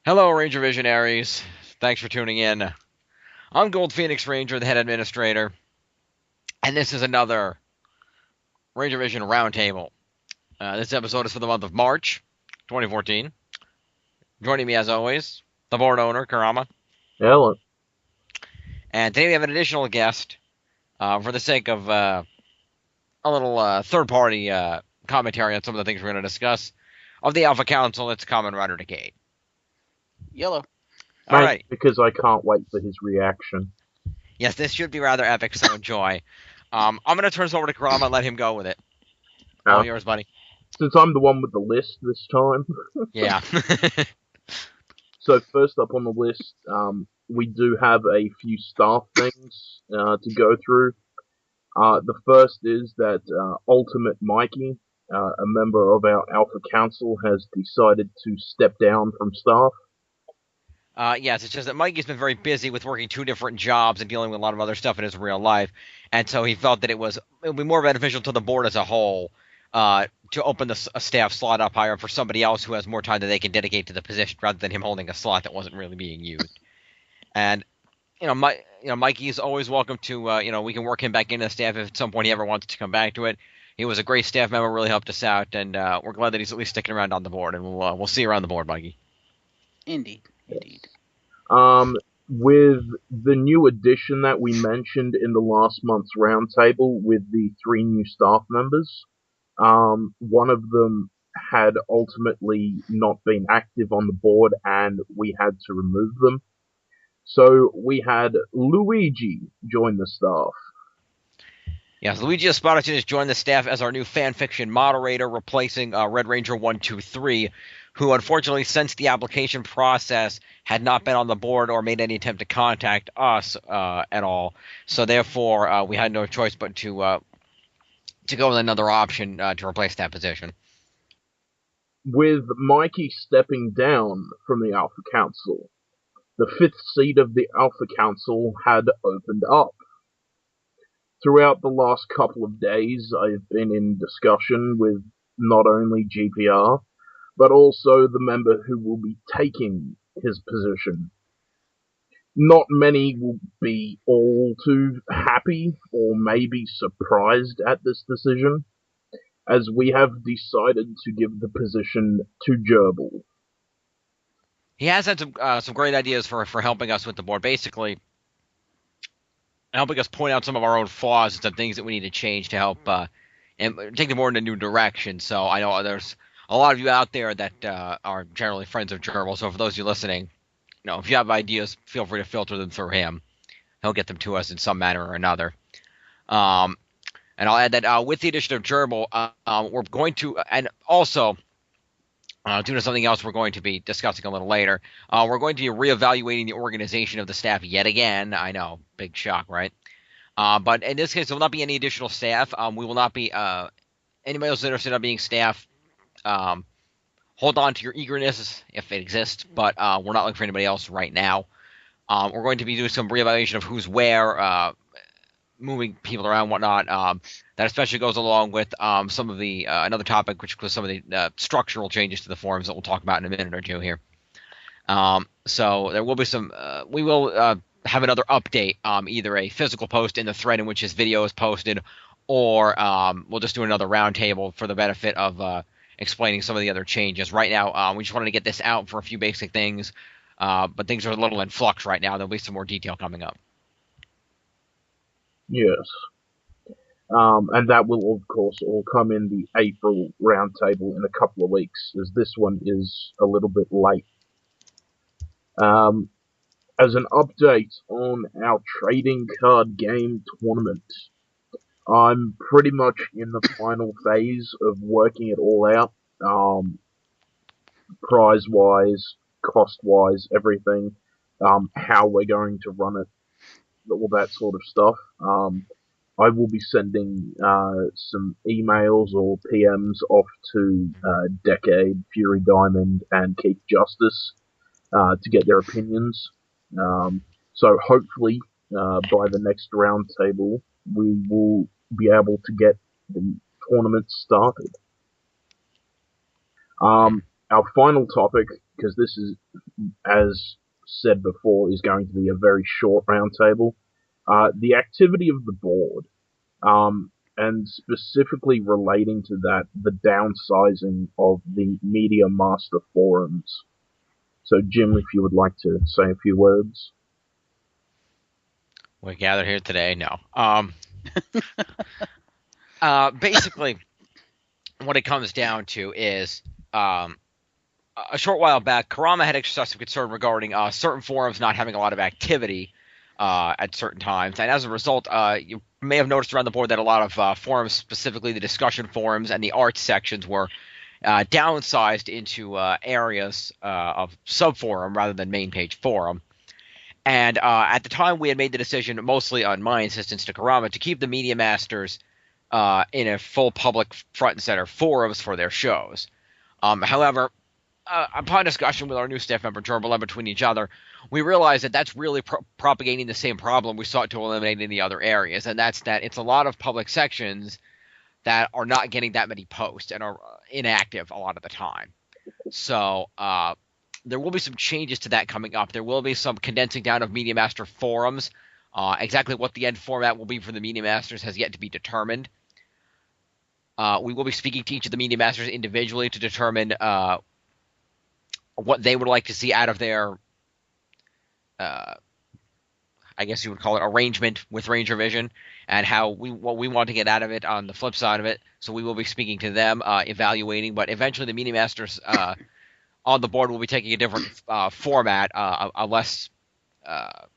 Hello, Ranger Visionaries. Thanks for tuning in. I'm GoldPhoenixRanger, the head administrator, and this is another RangerVision Roundtable. This episode is for the month of March 2014. Joining me, as always, the board owner, Kurama. Hello. And today we have an additional guest for the sake of a little third-party commentary on some of the things we're going to discuss. Of the Alpha Council, it's Kamen Rider Decade. Yellow. All right. Because I can't wait for his reaction. Yes, this should be rather epic, so enjoy. I'm going to turn this over to Kurama and let him go with it. All yours, buddy. Since I'm the one with the list this time. Yeah. So first up on the list, we do have a few staff things to go through. The first is that Ultimate Mikey, a member of our Alpha Council, has decided to step down from staff. Yes, it's just that Mikey's been very busy with working 2 different jobs and dealing with a lot of other stuff in his real life, and so he felt that it would be more beneficial to the board as a whole to open a staff slot up higher for somebody else who has more time that they can dedicate to the position rather than him holding a slot that wasn't really being used. And Mikey's always welcome to we can work him back into the staff if at some point he ever wants to come back to it. He was a great staff member, really helped us out, and we're glad that he's at least sticking around on the board. And we'll see you around the board, Mikey. Indeed. With the new addition that we mentioned in the last month's roundtable with the 3 new staff members, one of them had ultimately not been active on the board and we had to remove them. So we had Luigi join the staff. Yes, Luigi Espartato has joined the staff as our new fanfiction moderator, replacing Red Ranger 123, who unfortunately, since the application process, had not been on the board or made any attempt to contact us at all. So therefore, we had no choice but to go with another option to replace that position. With Mikey stepping down from the Alpha Council, the 5th seat of the Alpha Council had opened up. Throughout the last couple of days, I've been in discussion with not only GPR, but also the member who will be taking his position. Not many will be all too happy or maybe surprised at this decision, as we have decided to give the position to Gerbil. He has had some great ideas for helping us with the board, basically helping us point out some of our own flaws and some things that we need to change to help and take the board in a new direction. So I know there's a lot of you out there that are generally friends of Gerbil. So for those of you listening, if you have ideas, feel free to filter them through him. He'll get them to us in some manner or another. And I'll add that with the addition of Gerbil, we're going to, and also due to something else we're going to be discussing a little later, we're going to be reevaluating the organization of the staff yet again. I know, big shock, right? But in this case, there will not be any additional staff. We will not be anybody else interested in being staff. Hold on to your eagerness if it exists, but we're not looking for anybody else right now. We're going to be doing some reevaluation of who's where, moving people around, whatnot. That especially goes along with some of the another topic, which was some of the structural changes to the forums that we'll talk about in a minute or two here. So there will be some. We will have another update, either a physical post in the thread in which this video is posted, or we'll just do another roundtable for the benefit of explaining some of the other changes. Right now, we just wanted to get this out for a few basic things, but things are a little in flux right now. There'll be some more detail coming up. Yes. And that will, of course, all come in the April roundtable in a couple of weeks, as this one is a little bit late. As an update on our trading card game tournament, I'm pretty much in the final phase of working it all out. Prize-wise, cost-wise, everything. How we're going to run it, all that sort of stuff. I will be sending some emails or PMs off to Decade, Fury Diamond, and Keith Justice to get their opinions. So hopefully by the next roundtable we will be able to get the tournament started. Our final topic because this is, as said before, is going to be a very short roundtable. The activity of the board, and specifically relating to that, the downsizing of the Media Master forums. So, Jim, if you would like to say a few words. We're gathered here today. No. Basically, what it comes down to is a short while back, Kurama had expressed some concern regarding certain forums not having a lot of activity at certain times, and as a result, you may have noticed around the board that a lot of forums, specifically the discussion forums and the arts sections, were downsized into areas of subforum rather than main page forum. And at the time, we had made the decision, mostly on my insistence to Kurama, to keep the Media Masters in a full public front and center forums for their shows. However, upon discussion with our new staff member, Gerbil, and between each other, we realized that that's really propagating the same problem we sought to eliminate in the other areas, and that's that it's a lot of public sections that are not getting that many posts and are inactive a lot of the time. So there will be some changes to that coming up. There will be some condensing down of Media Master forums. Exactly what the end format will be for the Media Masters has yet to be determined. We will be speaking to each of the Media Masters individually to determine what they would like to see out of their, I guess you would call it, arrangement with RangerVision, and what we want to get out of it on the flip side of it. So we will be speaking to them, evaluating, but eventually the Media Masters on the board will be taking a different format, a less, I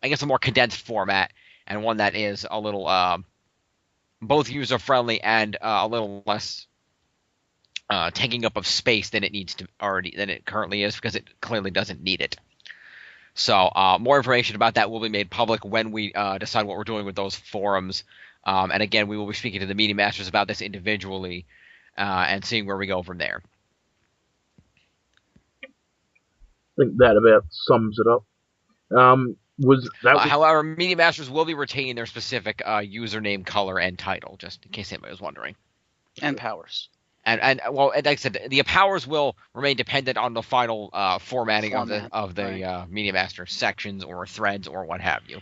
guess, a more condensed format, and one that is a little both user-friendly and a little less taking up of space than it currently is, because it clearly doesn't need it. So more information about that will be made public when we decide what we're doing with those forums. And again, we will be speaking to the Media Masters about this individually and seeing where we go from there. I think that about sums it up. However, Media Masters will be retaining their specific username, color, and title, just in case anybody was wondering. And powers. And well, like I said, the powers will remain dependent on the final formatting of the Media Master sections or threads or what have you.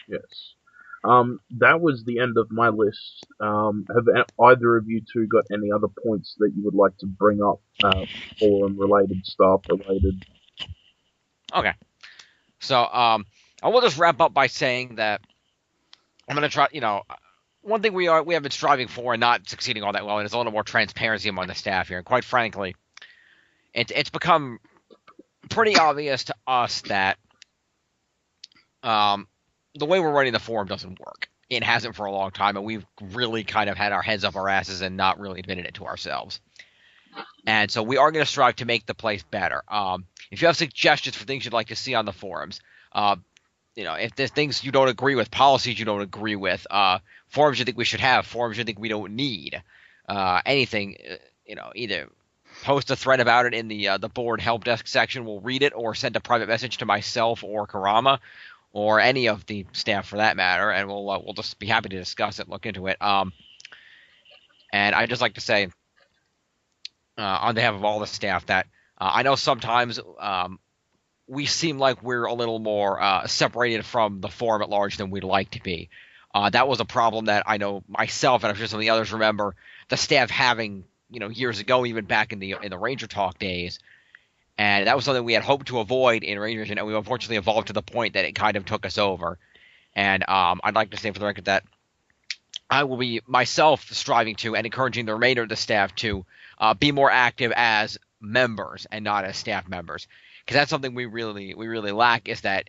Yes. That was the end of my list. Have either of you two got any other points that you would like to bring up, forum-related, staff-related? Okay. So I will just wrap up by saying that I'm going to try, one thing we have been striving for and not succeeding all that well in is a little more transparency among the staff here. And quite frankly, it's become pretty obvious to us that the way we're running the forum doesn't work. It hasn't for a long time, and we've really kind of had our heads up our asses and not really admitted it to ourselves. And so we are going to strive to make the place better. If you have suggestions for things you'd like to see on the forums, if there's things you don't agree with, policies you don't agree with, forums you think we should have, forums you think we don't need, anything, either post a thread about it in the board help desk section, we'll read it, or send a private message to myself or Kurama, or any of the staff for that matter, and we'll just be happy to discuss it, look into it. And I'd just like to say, on behalf of all the staff, that I know sometimes we seem like we're a little more separated from the forum at large than we'd like to be. That was a problem that I know myself, and I'm sure some of the others remember the staff having, years ago, even back in the Ranger Talk days. And that was something we had hoped to avoid in RangerVision, and we unfortunately evolved to the point that it kind of took us over. And I'd like to say for the record that I will be myself striving to and encouraging the remainder of the staff to be more active as members and not as staff members, because that's something we really lack. Is that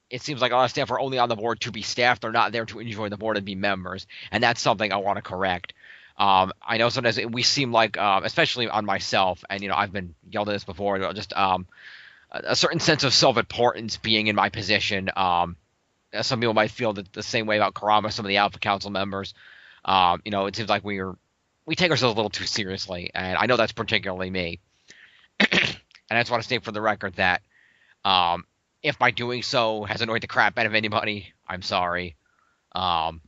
it seems like a lot of staff are only on the board to be staff; they're not there to enjoy the board and be members, and that's something I want to correct. I know sometimes we seem like, especially on myself, and I've been yelled at this before, just a certain sense of self-importance being in my position. Some people might feel the same way about Kurama, some of the Alpha Council members. It seems like we take ourselves a little too seriously, and I know that's particularly me. And I just want to state for the record that if by doing so has annoyed the crap out of anybody, I'm sorry. And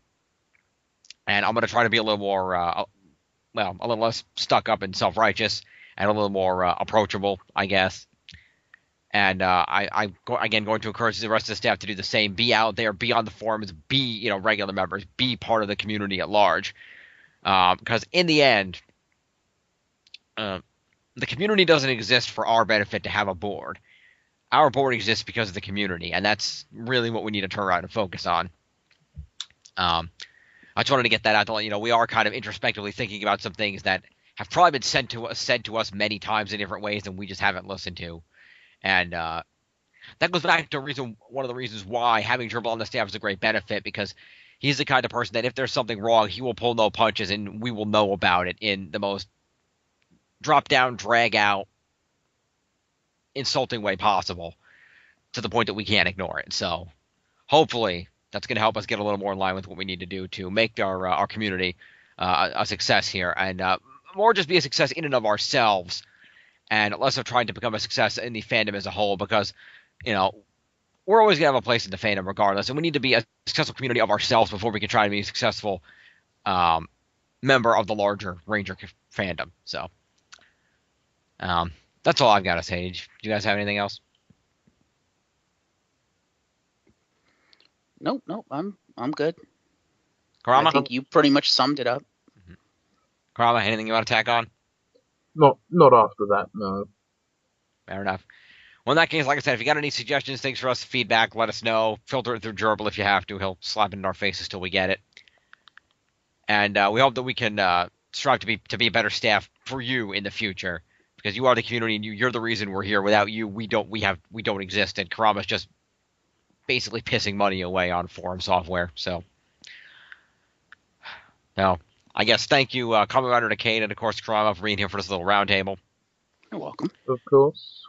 I'm going to try to be a little more, a little less stuck up and self-righteous, and a little more approachable, I guess. And again going to encourage the rest of the staff to do the same. Be out there, be on the forums, be regular members, be part of the community at large. Because in the end, the community doesn't exist for our benefit to have a board. Our board exists because of the community, and that's really what we need to turn around and focus on. I just wanted to get that out to let we are kind of introspectively thinking about some things that have probably been said to us many times in different ways, and we just haven't listened to. And that goes back to one of the reasons why having Gerbil on the staff is a great benefit, because he's the kind of person that if there's something wrong, he will pull no punches, and we will know about it in the most drop down, drag out, insulting way possible, to the point that we can't ignore it. So hopefully that's going to help us get a little more in line with what we need to do to make our community a success here, and more just be a success in and of ourselves, and less of trying to become a success in the fandom as a whole, because we're always going to have a place in the fandom regardless, and we need to be a successful community of ourselves before we can try to be a successful member of the larger Ranger fandom. So that's all I've got to say. Do you guys have anything else? Nope. I'm good. Kurama? I think you pretty much summed it up. Kurama, anything you want to tack on? Not after that, no. Fair enough. Well, in that case, like I said, if you got any suggestions, things for us, feedback, let us know. Filter it through Gerbil if you have to. He'll slap it in our faces till we get it. And we hope that we can strive to be a better staff for you in the future, because you are the community and you're the reason we're here. Without you, we don't exist. And Kurama's just basically pissing money away on forum software. So, I guess thank you, Kamen Rider Decade, and of course Kurama, for being here for this little roundtable. You're welcome. Of course.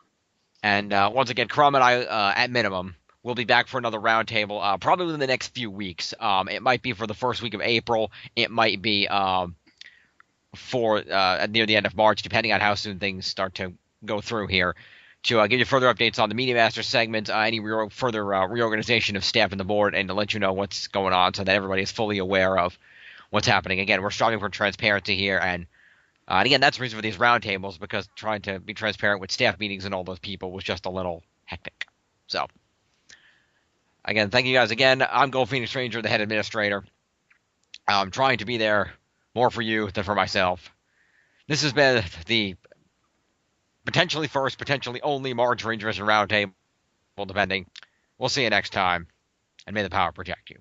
And once again, Kurama and I, at minimum, will be back for another roundtable, probably within the next few weeks. It might be for the first week of April. It might be for near the end of March, depending on how soon things start to go through here, to give you further updates on the Media Master segment, any further reorganization of staff and the board, and to let you know what's going on so that everybody is fully aware of what's happening. Again, we're striving for transparency here, and again, that's the reason for these roundtables, because trying to be transparent with staff meetings and all those people was just a little hectic. So, again, thank you guys again. I'm GoldPhoenixRanger, the head administrator. I'm trying to be there more for you than for myself. This has been the potentially first, potentially only March RangerVision roundtable, depending. We'll see you next time, and may the power protect you.